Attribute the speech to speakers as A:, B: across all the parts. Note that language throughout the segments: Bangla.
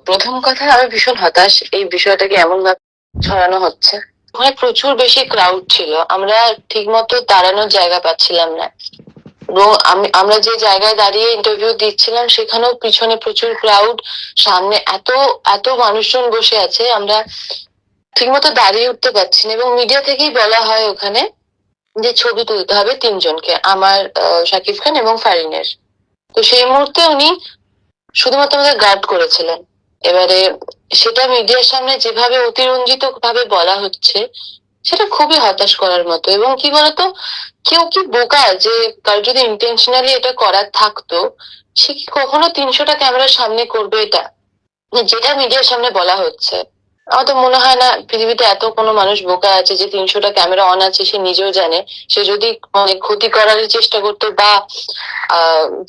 A: প্রথম কথা, আমি ভীষণ হতাশ এই বিষয়টাকে এমন ভাবে ছড়ানো হচ্ছে। ওখানে প্রচুর বেশি ক্রাউড ছিল, আমরা ঠিক মতো দাঁড়ানোর জায়গা পাচ্ছিলাম না। এবং আমরা যে জায়গায় দাঁড়িয়ে ইন্টারভিউ দিচ্ছিলাম সেখানেও পিছনে প্রচুর ক্রাউড, সামনে এত এত মানুষজন বসে আছে, আমরা ঠিকমতো দাঁড়িয়ে উঠতে পারছি না। এবং মিডিয়া থেকেই বলা হয় ওখানে যে ছবি তুলতে হবে তিনজনকে, আমার, শাকিব খান এবং ফারিনের। তো সেই মুহূর্তে উনি শুধুমাত্র আমাদের গার্ড করেছিলেন। এবারে সেটা মিডিয়ার সামনে যেভাবে অতিরঞ্জিত ভাবে বলা হচ্ছে, সেটা খুবই হতাশ করার মতো। এবং কি বলতো, কেউ কি বোকা যে কারো যদি ইন্টেনশনালি এটা করার থাকতো, সে কি কখনো 300টা ক্যামেরার সামনে করবে এটা, যেটা মিডিয়ার সামনে বলা হচ্ছে? আমার তো মনে হয় না পৃথিবীতে এত কোনো মানুষ বোকা আছে যে 300টা ক্যামেরা অন আছে সে নিজেও জানে। সে যদি মানে ক্ষতি করারই চেষ্টা করতো, বা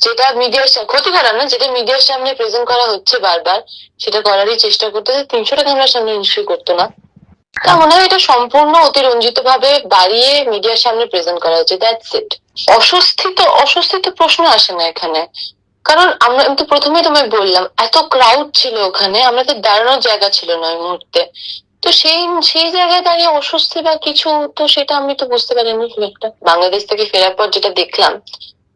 A: যেটা মিডিয়ার ক্ষতি করার না, যেটা মিডিয়ার সামনে প্রেজেন্ট করা হচ্ছে বারবার, সেটা করারই চেষ্টা করতো, 300টা ক্যামেরার সামনে নিশ্চয়ই করতো না। তা মনে হয় এটা সম্পূর্ণ অতিরঞ্জিত ভাবে বাড়িয়ে মিডিয়ার সামনে প্রেজেন্ট করা হচ্ছে, দ্যাটস ইট। অস্বস্তি তো প্রশ্ন আসে না এখানে। কারণ আমি তো প্রথমেই তোমায় বললাম, এত ক্রাউড ছিল ওখানে, আমাদের দাঁড়ানোর জায়গা ছিল না ওই মুহূর্তে। তো সেই সেই জায়গায় দাঁড়িয়ে অস্বস্তি বা কিছু, তো সেটা আমি তো বুঝতে পারিনি খুব একটা। বাংলাদেশ থেকে ফেরার পর যেটা দেখলাম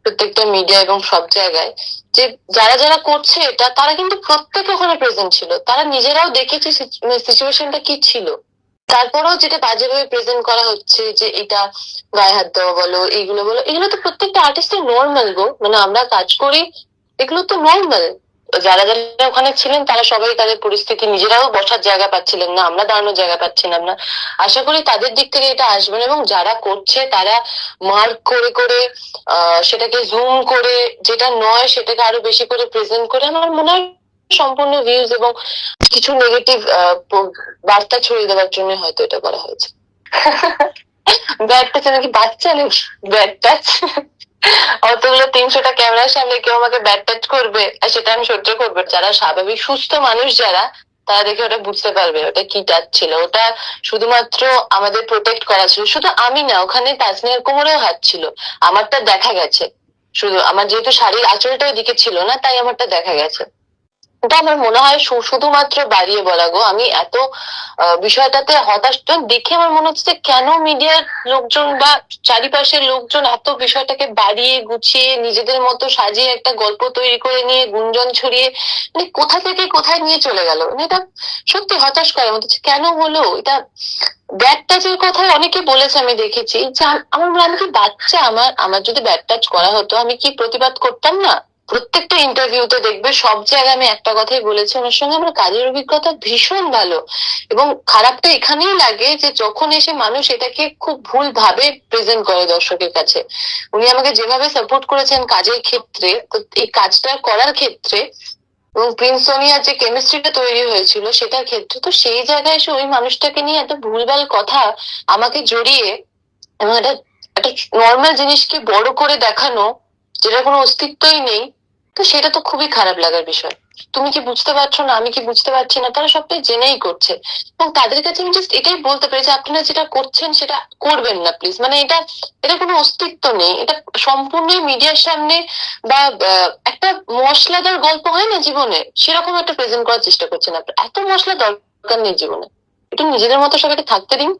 A: প্রত্যেকটা মিডিয়া এবং সব জায়গায়, যে যারা যারা করছে এটা, তারা কিন্তু প্রত্যেকে ওখানে প্রেজেন্ট ছিল, তারা নিজেরাও দেখেছে সিচুয়েশনটা কি ছিল। তারপরেও যেটা বাজেভাবে প্রেজেন্ট করা হচ্ছে, যে এটা গায়ে হাত দেওয়া বলো, এইগুলো বলো, এগুলো তো প্রত্যেকটা আর্টিস্টের নর্মাল গো, মানে আমরা কাজ করি, এগুলো তো নর্মাল। যারা যারা ওখানে ছিলেন তারা সবাই তাদের পরিস্থিতি, নিজেরাও বসার জায়গা পাচ্ছিলেন না, আমরা দাঁড়ানোর জায়গা পাচ্ছিলাম না। আশা করি তাদের দিক থেকে এটা আসবে না। এবং যারা করছে তারা মার্ক করে করে, সেটাকে জুম করে, যেটা নয় সেটাকে আরো বেশি করে প্রেজেন্ট করে, আমার মনে হয় সম্পূর্ণ ভিউজ এবং কিছু নেগেটিভ বার্তা ছড়িয়ে দেওয়ার জন্য হয়তো এটা করা হয়েছে। ব্যাড টাচ নাকি বাচ্চা নাকি? Bad touch? অতগুলো 300টা ক্যামেরার সামনে কেউ আমাকে ব্যাড টাচ করবে আর সেটা আমি সহ্য করবো? যারা স্বাভাবিক সুস্থ মানুষ যারা, তারা দেখে ওটা বুঝতে পারবে ওটা কি টাচ ছিল। ওটা শুধুমাত্র আমাদের প্রোটেক্ট করা ছিল। শুধু আমি না, ওখানে তাসনিয়ার কোমরেও হাত ছিল, আমারটা দেখা গেছে। শুধু আমার যেহেতু শাড়ির আঁচলটা ওইদিকে ছিল না, তাই আমারটা দেখা গেছে। এটা আমার মনে হয় শুধুমাত্র বাড়িয়ে বলা গো। আমি এত বিষয়টাতে হতাশ দেখে আমার মনে হচ্ছে যে কেন মিডিয়ার লোকজন বা চারিপাশের লোকজন এত বিষয়টাকে বাড়িয়ে গুছিয়ে নিজেদের মতো সাজিয়ে একটা গল্প তৈরি করে নিয়ে গুঞ্জন ছড়িয়ে, মানে কোথা থেকে কোথায় নিয়ে চলে গেল। মানে এটা সত্যি হতাশ করার মতো। কেন হলো এটা? ব্যাড টাচের কথা অনেকে বলেছে, আমি দেখেছি যে আমার মনে হয় আমি কি বাচ্চা? আমার আমার যদি ব্যাড টাচ করা হতো আমি কি প্রতিবাদ করতাম না? প্রত্যেকটা ইন্টারভিউতে দেখবে সব জায়গায় আমি একটা কথাই বলেছি, ওনার সঙ্গে আমার কাজের অভিজ্ঞতা ভীষণ ভালো। এবং খারাপটা এখানেই লাগে যে যখন এসে মানুষ এটাকে খুব ভুল ভাবে প্রেজেন্ট করে দর্শকের কাছে। উনি আমাকে যেভাবে সাপোর্ট করেছেন কাজের ক্ষেত্রে, তো এই কাজটা করার ক্ষেত্রে, এবং প্রিন্স সোনিয়ার যে কেমিস্ট্রিটা তৈরি হয়েছিল সেটার ক্ষেত্রে, তো সেই জায়গায় এসে ওই মানুষটাকে নিয়ে এত ভুলভাল কথা আমাকে জড়িয়ে, এবং একটা একটা নর্মাল জিনিসকে বড় করে দেখানো, যেটার কোনো অস্তিত্বই নেই, তো সেটা তো খুবই খারাপ লাগার বিষয়। তুমি কি বুঝতে পারছো না, আমি কি বুঝতে পারছি না, তারা সবটাই জেনেই করছে। এবং তাদের কাছে আমি জাস্ট এটাই বলতে পারি যে আপনারা যেটা করছেন সেটা করবেন না প্লিজ। মানে এটা এটা কোনো অস্তিত্ব নেই, এটা সম্পূর্ণই মিডিয়ার সামনে, বা একটা মশলাদার গল্প হয় না জীবনে, সেরকম একটা প্রেজেন্ট করার চেষ্টা করছেন আপনারা। এত মশলা দরকার নেই জীবনে, একটু নিজেদের মতো সবাইকে থাকতে দিন।